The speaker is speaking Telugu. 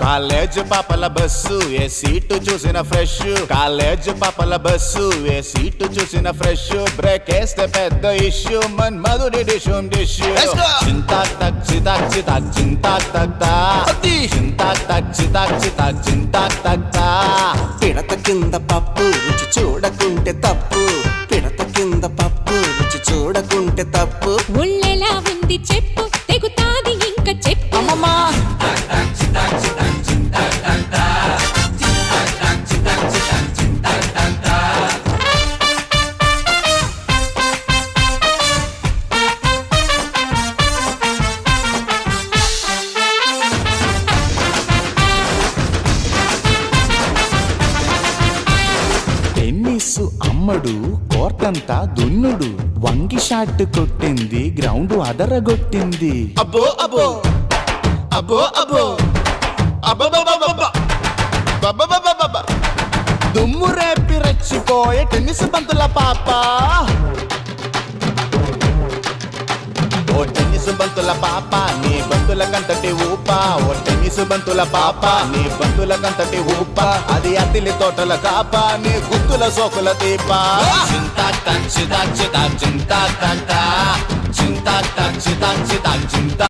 కాలేజ్ పాపల బస్సు ఏ సీటు చూసిన ఫ్రెష్, కాలేజ్ పాపల బస్సు ఏ సీటు చూసిన ఫ్రెష్, బ్రేక్ వేస్తే పెద్ద ఇష్యూ మన్ మధుడి డిషుం డిష్యూ. చింతాక్ తక్ చితాక్ చితాక్ చింతాక్ తక్తా, చింతాక్ తక్ చితాక్ చితాక్ చింతాక్ తక్తా. పిడత కింద పప్పు రుచి చూడకుంటే తప్పు, పిడత కింద పప్పు రుచి చూడకుంటే తప్పు. ఒళ్ళెలా ఉంది చెప్పు, తెగుతాది ఇంక చెప్పు. అమ్మమ్మా టెన్నిస్ అమ్మడు కోర్టంతా దున్నుడు, వంగి షాట్ కొట్టింది గ్రౌండ్ అదరగొట్టింది. అబ్బో అబ్బో అబ్బో అబ్బో అబ్బబ్బబ్బబ్బబ్బ, దుమ్ము రేపి రెచ్చిపోయే టెన్నిస్ బంతుల పాప. ఓ టెన్నిస్ బంతుల పాప నీ బంతుల కంతటి ఊప, ఓ టెన్నిస్ బంతుల పాప నీ బంతుల కంతటి ఊప. అది అతిలి తోటల కాప నీ గుత్తుల సోకుల దీప. చింతాక్ తక్ చితాక్ చితాక్ చింతాక్ తక్తా, చింతాక్ తక్ చితాక్ చితాక్ చింతా.